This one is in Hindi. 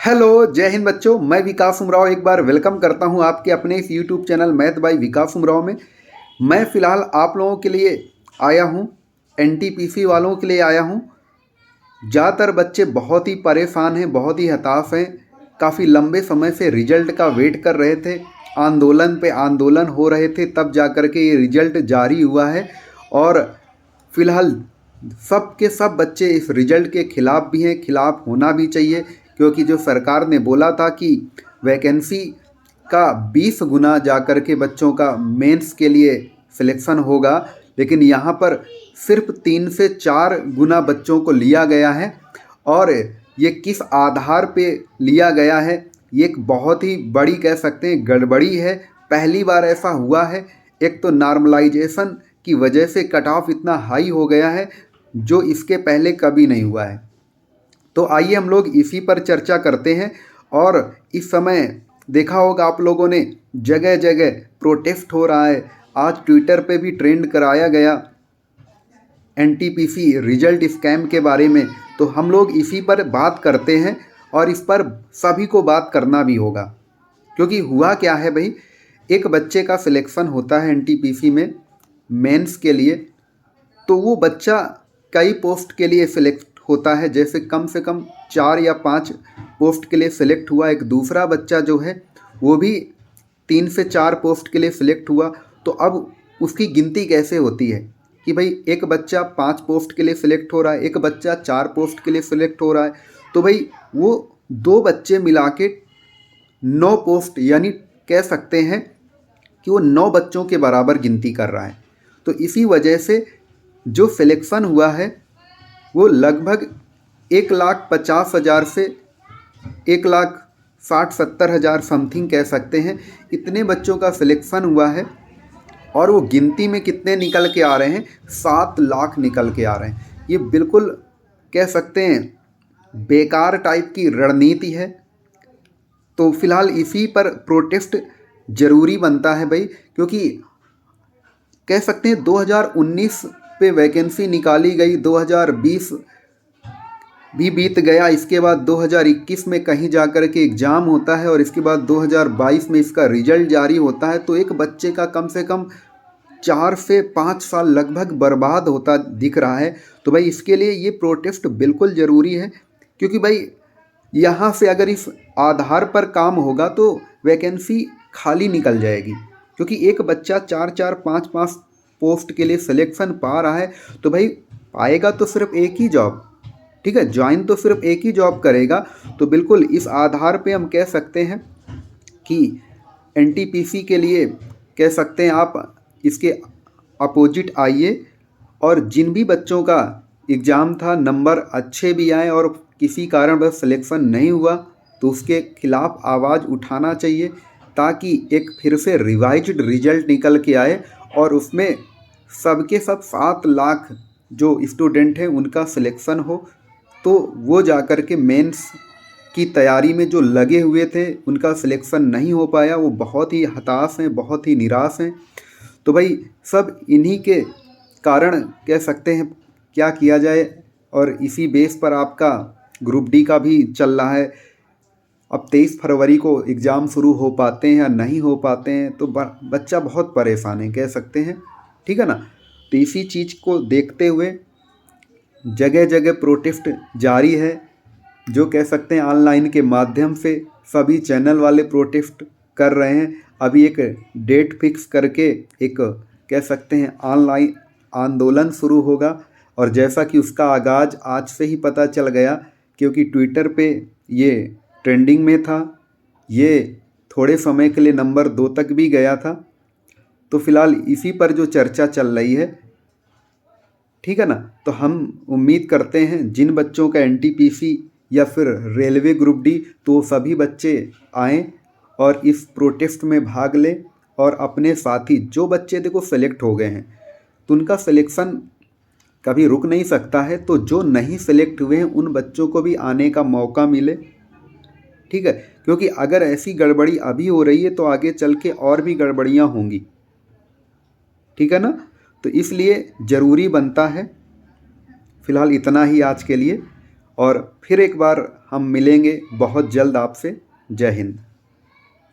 हेलो, जय हिंद बच्चों। मैं विकास उमराव एक बार वेलकम करता हूं आपके अपने इस यूट्यूब चैनल मैथ बाय विकास उमराव में। मैं फ़िलहाल आप लोगों के लिए आया हूं, एनटीपीसी वालों के लिए आया हूं। ज़्यादातर बच्चे बहुत ही परेशान हैं, बहुत ही हताश हैं। काफ़ी लंबे समय से रिजल्ट का वेट कर रहे थे, आंदोलन पे आंदोलन हो रहे थे, तब जा कर के ये रिजल्ट जारी हुआ है। और फ़िलहाल सब के सब बच्चे इस रिजल्ट के खिलाफ भी हैं, खिलाफ होना भी चाहिए, क्योंकि जो सरकार ने बोला था कि वैकेंसी का 20 गुना जा कर के बच्चों का मेंस के लिए सिलेक्शन होगा, लेकिन यहाँ पर सिर्फ 3 से 4 गुना बच्चों को लिया गया है। और ये किस आधार पे लिया गया है, ये एक बहुत ही बड़ी कह सकते हैं गड़बड़ी है। पहली बार ऐसा हुआ है। एक तो नॉर्मलाइजेशन की वजह से कट ऑफ इतना हाई हो गया है, जो इसके पहले कभी नहीं हुआ है। तो आइए हम लोग इसी पर चर्चा करते हैं। और इस समय देखा होगा आप लोगों ने, जगह जगह प्रोटेस्ट हो रहा है। आज ट्विटर पे भी ट्रेंड कराया गया एनटीपीसी रिजल्ट स्कैम के बारे में। तो हम लोग इसी पर बात करते हैं, और इस पर सभी को बात करना भी होगा। क्योंकि हुआ क्या है भाई, एक बच्चे का सिलेक्शन होता है एनटीपीसी में मेंस के लिए, तो वो बच्चा कई पोस्ट के लिए सिलेक्ट होता है। जैसे कम से कम 4 या 5 पोस्ट के लिए सिलेक्ट हुआ। एक दूसरा बच्चा जो है वो भी 3 से 4 पोस्ट के लिए सिलेक्ट हुआ। तो अब उसकी गिनती कैसे होती है कि भाई एक बच्चा 5 पोस्ट के लिए सिलेक्ट हो रहा है, एक बच्चा 4 पोस्ट के लिए सिलेक्ट हो रहा है, तो भाई वो 2 बच्चे मिला के 9 पोस्ट, यानी कह सकते हैं कि वो 9 बच्चों के बराबर गिनती कर रहा है। तो इसी वजह से जो सिलेक्शन हुआ है वो लगभग 1,50,000 से 1,60,70,000 समथिंग कह सकते हैं, इतने बच्चों का सिलेक्शन हुआ है। और वो गिनती में कितने निकल के आ रहे हैं, 7 लाख निकल के आ रहे हैं। ये बिल्कुल कह सकते हैं बेकार टाइप की रणनीति है। तो फिलहाल इसी पर प्रोटेस्ट ज़रूरी बनता है भाई, क्योंकि कह सकते हैं 2019 पे वैकेंसी निकाली गई, 2020 भी बीत गया, इसके बाद 2021 में कहीं जा कर के एग्ज़ाम होता है, और इसके बाद 2022 में इसका रिजल्ट जारी होता है। तो एक बच्चे का कम से कम 4 से 5 साल लगभग बर्बाद होता दिख रहा है। तो भाई इसके लिए ये प्रोटेस्ट बिल्कुल ज़रूरी है, क्योंकि भाई यहाँ से अगर इस आधार पर काम होगा तो वैकेंसी खाली निकल जाएगी। क्योंकि एक बच्चा 4-4, 5-5 पोस्ट के लिए सिलेक्शन पा रहा है, तो भाई पाएगा तो सिर्फ एक ही जॉब, ठीक है, ज्वाइन तो सिर्फ एक ही जॉब करेगा। तो बिल्कुल इस आधार पे हम कह सकते हैं कि एनटीपीसी के लिए कह सकते हैं आप इसके अपोजिट आइए। और जिन भी बच्चों का एग्ज़ाम था, नंबर अच्छे भी आए और किसी कारणवश सिलेक्शन नहीं हुआ, तो उसके खिलाफ आवाज़ उठाना चाहिए, ताकि एक फिर से रिवाइज्ड रिजल्ट निकल के आए, और उसमें सबके सब 7 लाख जो स्टूडेंट हैं उनका सिलेक्शन हो। तो वो जा कर के मेंस की तैयारी में जो लगे हुए थे उनका सिलेक्शन नहीं हो पाया, वो बहुत ही हताश हैं, बहुत ही निराश हैं। तो भाई सब इन्हीं के कारण कह सकते हैं क्या किया जाए। और इसी बेस पर आपका ग्रुप डी का भी चल रहा है। अब 23 फरवरी को एग्ज़ाम शुरू हो पाते हैं या नहीं हो पाते हैं, तो बच्चा बहुत परेशान है कह सकते हैं, ठीक है ना। तो इसी चीज़ को देखते हुए जगह जगह प्रोटेस्ट जारी है, जो कह सकते हैं ऑनलाइन के माध्यम से सभी चैनल वाले प्रोटेस्ट कर रहे हैं। अभी एक डेट फिक्स करके एक कह सकते हैं ऑनलाइन आंदोलन शुरू होगा, और जैसा कि उसका आगाज़ आज से ही पता चल गया, क्योंकि ट्विटर पे ये ट्रेंडिंग में था, ये थोड़े समय के लिए नंबर 2 तक भी गया था। तो फिलहाल इसी पर जो चर्चा चल रही है, ठीक है ना। तो हम उम्मीद करते हैं जिन बच्चों का एनटीपीसी या फिर रेलवे ग्रुप डी, तो सभी बच्चे आएँ और इस प्रोटेस्ट में भाग लें। और अपने साथी जो बच्चे देखो सेलेक्ट हो गए हैं, तो उनका सिलेक्शन कभी रुक नहीं सकता है। तो जो नहीं सेलेक्ट हुए हैं उन बच्चों को भी आने का मौका मिले, ठीक है। क्योंकि अगर ऐसी गड़बड़ी अभी हो रही है तो आगे चल के और भी गड़बड़ियाँ होंगी, ठीक है ना। तो इसलिए ज़रूरी बनता है। फ़िलहाल इतना ही आज के लिए, और फिर एक बार हम मिलेंगे बहुत जल्द आपसे। जय हिंद।